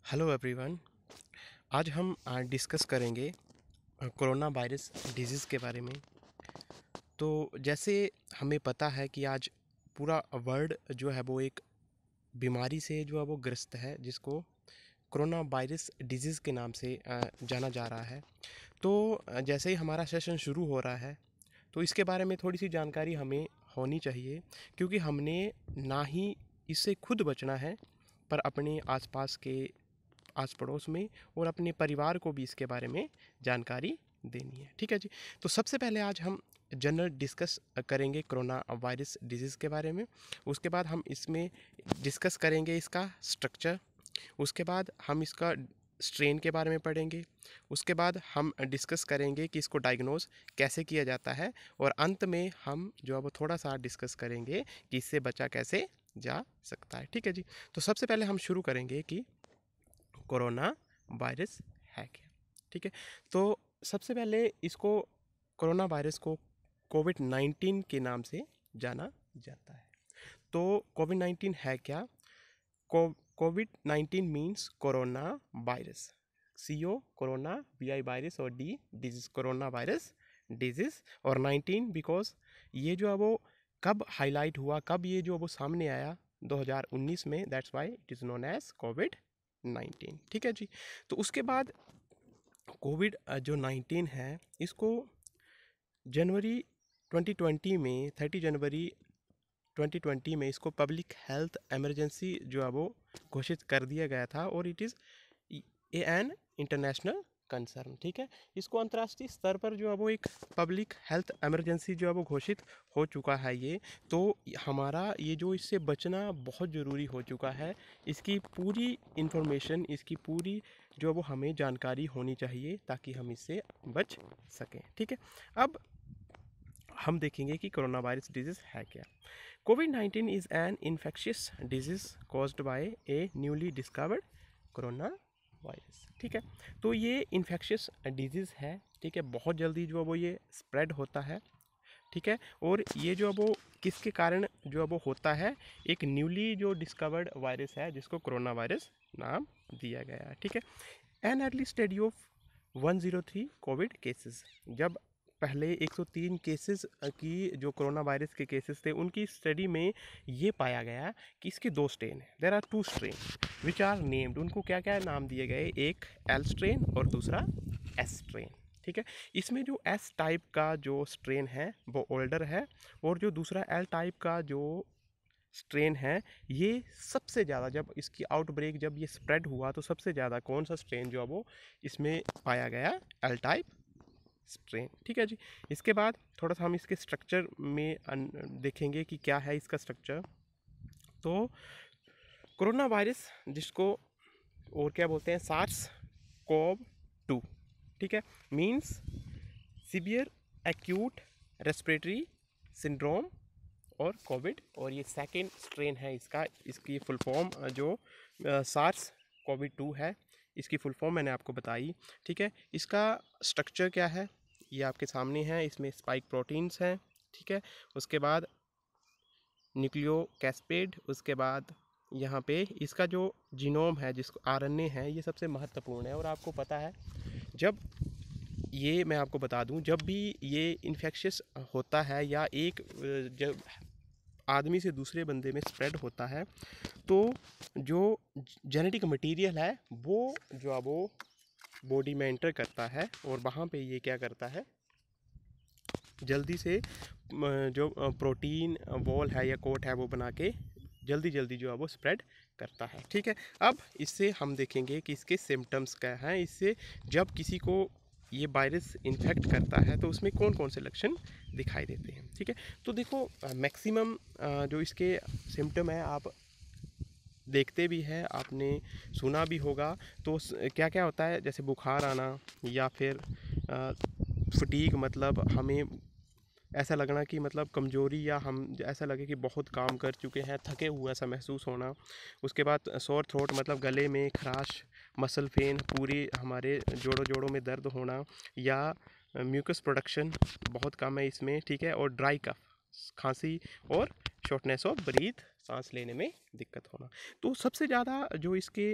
Hello everyone. आज हम discuss करेंगे कोरोना वायरस डिजीज़ के बारे में। तो जैसे हमें पता है कि आज पूरा वर्ल्ड जो है वो एक बीमारी से जो है वो ग्रस्त है, जिसको कोरोना वायरस डिजीज़ के नाम से जाना जा रहा है। तो जैसे ही हमारा सेशन शुरू हो रहा है तो इसके बारे में थोड़ी सी जानकारी हमें होनी चाहिए, क्योंकि हमने ना ही इससे खुद बचना है पर अपने आसपास के आस पड़ोस में और अपने परिवार को भी इसके बारे में जानकारी देनी है। ठीक है जी। तो सबसे पहले आज हम जनरल डिस्कस करेंगे कोरोना वायरस डिजीज़ के बारे में। उसके बाद हम इसमें डिस्कस करेंगे इसका स्ट्रक्चर। उसके बाद हम इसका स्ट्रेन के बारे में पढ़ेंगे। उसके बाद हम डिस्कस करेंगे कि इसको डायग्नोज कैसे किया जाता है, और अंत में हम जो है वो थोड़ा सा डिस्कस करेंगे कि इससे बचा कैसे जा सकता है। ठीक है जी। तो सबसे पहले हम शुरू करेंगे कि कोरोना वायरस है क्या। ठीक है। तो सबसे पहले इसको कोरोना वायरस को कोविड-19 के नाम से जाना जाता है। तो कोविड-19 है क्या? कोविड-19 means corona virus. CO corona, VI virus और D disease, corona virus disease. और 19 बिकॉज ये जो है वो कब हाईलाइट हुआ, कब ये जो वो सामने आया 2019 में, that's why it is known as कोविड-19। ठीक है जी। तो उसके बाद कोविड जो 19 है, इसको जनवरी 2020 में 30 जनवरी 2020 में इसको पब्लिक हेल्थ इमरजेंसी जो है वो घोषित कर दिया गया था, और it is an international concern. ठीक है। इसको अंतर्राष्ट्रीय स्तर पर जो है वो एक पब्लिक हेल्थ इमरजेंसी जो है वो घोषित हो चुका है ये। तो हमारा ये जो इससे बचना बहुत ज़रूरी हो चुका है। इसकी पूरी इंफॉर्मेशन, इसकी पूरी जो है वो हमें जानकारी होनी चाहिए ताकि हम इससे बच सकें। ठीक है। अब हम देखेंगे कि कोरोना वायरस डिजीज़ है क्या। कोविड-19 is an infectious disease caused by a newly discovered corona virus. ठीक है। तो ये इन्फेक्शियस डिजीज़ है। ठीक है। बहुत जल्दी जो है वो ये स्प्रेड होता है। ठीक है। और ये जो है वो किसके कारण जो है वो होता है, एक न्यूली जो डिस्कवर्ड वायरस है जिसको कोरोना वायरस नाम दिया गया है। ठीक है। An early study of 103 Covid cases, जब पहले 103 केसेस की जो कोरोना वायरस के केसेस थे, उनकी स्टडी में ये पाया गया कि इसके दो स्ट्रेन हैं। There are two strain which are named. उनको क्या क्या नाम दिए गए, एक एल स्ट्रेन और दूसरा एस स्ट्रेन। ठीक है। इसमें जो एस टाइप का जो स्ट्रेन है वो ओल्डर है, और जो दूसरा एल टाइप का जो स्ट्रेन है, ये सबसे ज़्यादा, जब इसकी आउटब्रेक जब ये स्प्रेड हुआ तो सबसे ज़्यादा कौन सा स्ट्रेन जो है वो इसमें पाया गया, एल टाइप स्ट्रेन। ठीक है जी। इसके बाद थोड़ा सा हम इसके स्ट्रक्चर में देखेंगे कि क्या है इसका स्ट्रक्चर। तो कोरोना वायरस, जिसको और क्या बोलते हैं, सार्स कोव 2। ठीक है। Means severe acute respiratory syndrome और कोविड, और ये सेकेंड स्ट्रेन है इसका। इसकी फुल फॉर्म जो सार्स कोविड 2 है, इसकी फुल फॉर्म मैंने आपको बताई। ठीक है। इसका स्ट्रक्चर क्या है ये आपके सामने है। इसमें स्पाइक प्रोटीन्स हैं। ठीक है। उसके बाद न्यूक्लियो कैस्पेड, उसके बाद यहाँ पे इसका जो जीनोम है, जिसको RNA है, ये सबसे महत्वपूर्ण है। और आपको पता है, जब ये मैं आपको बता दूं, जब भी ये इन्फेक्शियस होता है या एक जब आदमी से दूसरे बंदे में स्प्रेड होता है, तो जो जेनेटिक मटेरियल है वो जो है वो बॉडी में एंटर करता है, और वहाँ पे ये क्या करता है, जल्दी से जो प्रोटीन वॉल है या कोट है वो बना के जल्दी जल्दी जो है वो स्प्रेड करता है। ठीक है। अब इससे हम देखेंगे कि इसके सिम्टम्स क्या हैं। इससे जब किसी को ये वायरस इन्फेक्ट करता है तो उसमें कौन कौन से लक्षण दिखाई देते हैं। ठीक है। तो देखो, मैक्सिमम जो इसके सिम्टम है, आप देखते भी हैं, आपने सुना भी होगा। तो क्या क्या होता है, जैसे बुखार आना, या फिर फटीग, मतलब हमें ऐसा लगना कि मतलब कमज़ोरी, या हम ऐसा लगे कि बहुत काम कर चुके हैं, थके हुए ऐसा महसूस होना। उसके बाद सोर थ्रोट, मतलब गले में खराश, मसल पेन, पूरे हमारे जोड़ों जोड़ों में दर्द होना, या म्यूकस प्रोडक्शन बहुत कम है इसमें। ठीक है। और ड्राई कफ, खांसी और शॉर्टनेस ऑफ ब्रीथ, सांस लेने में दिक्कत होना। तो सबसे ज़्यादा जो इसके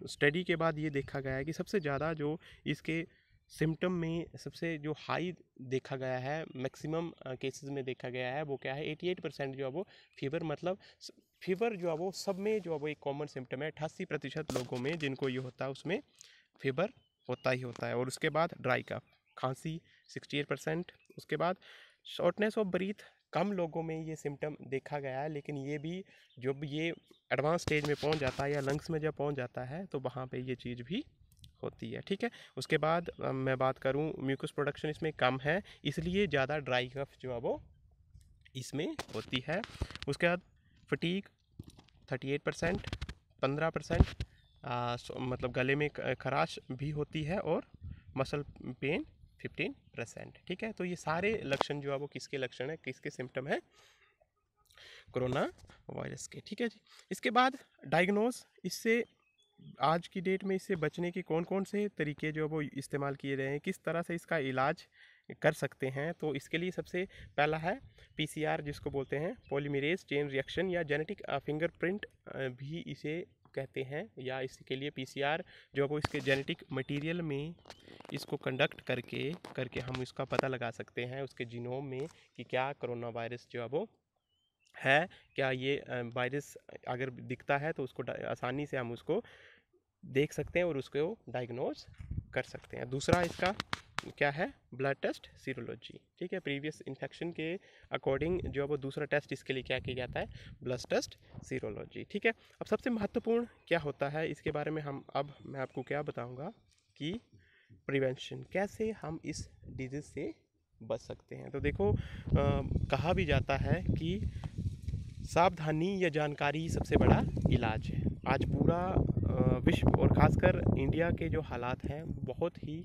स्टडी के बाद ये देखा गया है कि सबसे ज़्यादा जो इसके सिम्टम में सबसे जो हाई देखा गया है, मैक्सिमम केसेस में देखा गया है, वो क्या है, 88% जो है वो फीवर, मतलब फीवर जो है वो सब में जो है वो एक कॉमन सिम्टम है। 88% लोगों में जिनको ये होता है उसमें फीवर होता ही होता है। और उसके बाद ड्राई कफ, खांसी 68%। उसके बाद शॉर्टनेस ऑफ ब्रीथ कम लोगों में ये सिम्टम देखा गया है, लेकिन ये भी जब ये एडवांस स्टेज में पहुंच जाता है या लंग्स में जब पहुंच जाता है तो वहाँ पे ये चीज़ भी होती है। ठीक है, उसके बाद मैं बात करूं, म्यूकस प्रोडक्शन इसमें कम है, इसलिए ज़्यादा ड्राई कफ जो है वो इसमें होती है। उसके बाद फटीक 38%, 15% मतलब गले में खराश भी होती है, और मसल पेन 15%। ठीक है, तो ये सारे लक्षण जो है वो किसके लक्षण है, किसके सिम्टम है, कोरोना वायरस के। ठीक है जी। इसके बाद डायग्नोज, इससे आज की डेट में इससे बचने के कौन कौन से तरीके जो वो इस्तेमाल किए रहे हैं, किस तरह से इसका इलाज कर सकते हैं। तो इसके लिए सबसे पहला है पीसीआर, जिसको बोलते हैं पॉलीमरेज चेन रिएक्शन, या जेनेटिक फिंगरप्रिंट भी इसे कहते हैं, या इसके लिए पीसीआर जो वो इसके जेनेटिक मटेरियल में इसको कंडक्ट करके हम इसका पता लगा सकते हैं उसके जीनोम में कि क्या कोरोना वायरस जो है वो है, क्या ये वायरस अगर दिखता है तो उसको आसानी से हम उसको देख सकते हैं और उसको डायग्नोज कर सकते हैं। दूसरा इसका क्या है, ब्लड टेस्ट सीरोलॉजी। ठीक है, प्रीवियस इन्फेक्शन के अकॉर्डिंग जो वो दूसरा टेस्ट इसके लिए क्या किया जाता है, ब्लड टेस्ट सीरोलॉजी। ठीक है, अब सबसे महत्वपूर्ण क्या होता है इसके बारे में मैं आपको क्या बताऊंगा कि प्रिवेंशन, कैसे हम इस डिजीज़ से बच सकते हैं। तो देखो कहा भी जाता है कि सावधानी या जानकारी सबसे बड़ा इलाज है। आज पूरा विश्व और खासकर इंडिया के जो हालात हैं बहुत ही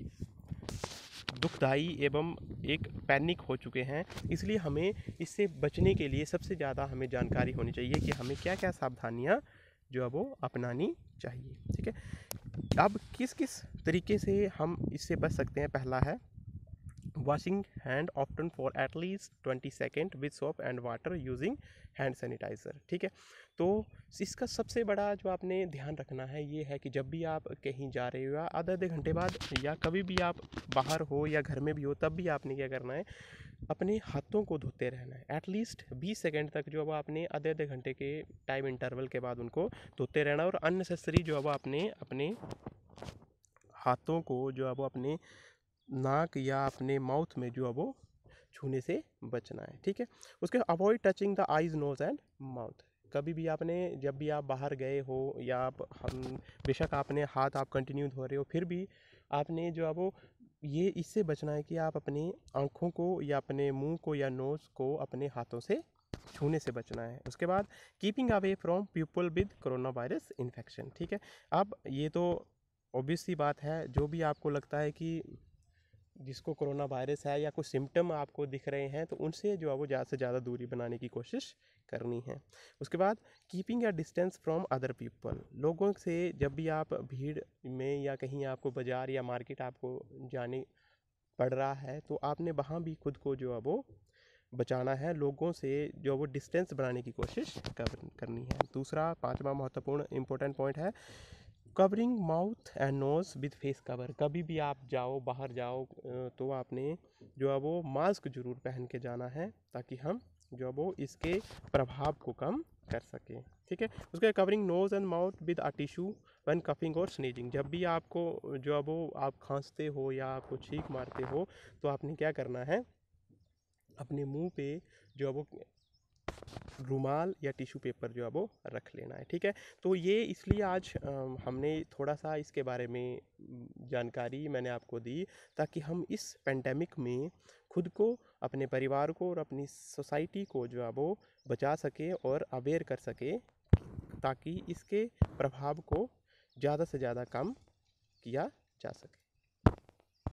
दुखदाई एवं एक पैनिक हो चुके हैं, इसलिए हमें इससे बचने के लिए सबसे ज़्यादा हमें जानकारी होनी चाहिए कि हमें क्या क्या सावधानियां जो है वो अपनानी चाहिए। ठीक है, अब किस किस तरीके से हम इससे बच सकते हैं। पहला है washing hand often for at least 20 second with soap and water using hand sanitiser. ठीक है, तो इसका सबसे बड़ा जो आपने ध्यान रखना है ये है कि जब भी आप कहीं जा रहे हो या आधे घंटे बाद या कभी भी आप बाहर हो या घर में भी हो, तब भी आपने क्या करना है, अपने हाथों को धोते रहना है। एटलीस्ट 20 सेकेंड तक जो है वो आपने आधे घंटे के टाइम इंटरवल के बाद उनको धोते रहना, और अननेसेसरी जो है वो आपने अपने हाथों को जो है वो अपने नाक या अपने माउथ में जो है वो छूने से बचना है। ठीक है, उसके avoid touching the eyes, nose and mouth. कभी भी आपने, जब भी आप बाहर गए हो या आप बेशक आपने हाथ आप कंटिन्यू धो रहे हो, फिर भी आपने जो है वो ये इससे बचना है कि आप अपनी आँखों को या अपने मुंह को या नोज़ को अपने हाथों से छूने से बचना है। उसके बाद keeping away from people with corona virus infection. ठीक है, अब ये तो ऑब्वियस सी बात है, जो भी आपको लगता है कि जिसको कोरोना वायरस है या कुछ सिम्टम आपको दिख रहे हैं, तो उनसे जो है वो ज़्यादा से ज़्यादा दूरी बनाने की कोशिश करनी है। उसके बाद keeping a distance from other people, लोगों से जब भी आप भीड़ में या कहीं आपको बाज़ार या मार्केट आपको जाने पड़ रहा है, तो आपने वहाँ भी खुद को जो है वो बचाना है, लोगों से जो वो डिस्टेंस बनाने की कोशिश करनी है। दूसरा, पांचवा महत्वपूर्ण इंपॉर्टेंट पॉइंट है covering mouth and nose with face cover. कभी भी आप जाओ, बाहर जाओ, तो आपने जो है वो मास्क जरूर पहन के जाना है, ताकि हम जो है वो इसके प्रभाव को कम कर सकें। ठीक है, उसके covering nose and mouth with a tissue when coughing और स्नीजिंग। जब भी आपको जो है वो आप खांसते हो या आपको छींक मारते हो, तो आपने क्या करना है, अपने मुंह पे जो है वो रुमाल या टिश्यू पेपर जो है वो रख लेना है। ठीक है, तो ये इसलिए आज हमने थोड़ा सा इसके बारे में जानकारी मैंने आपको दी, ताकि हम इस पेंडेमिक में खुद को, अपने परिवार को और अपनी सोसाइटी को जो है वो बचा सके और अवेयर कर सके, ताकि इसके प्रभाव को ज़्यादा से ज़्यादा कम किया जा सके।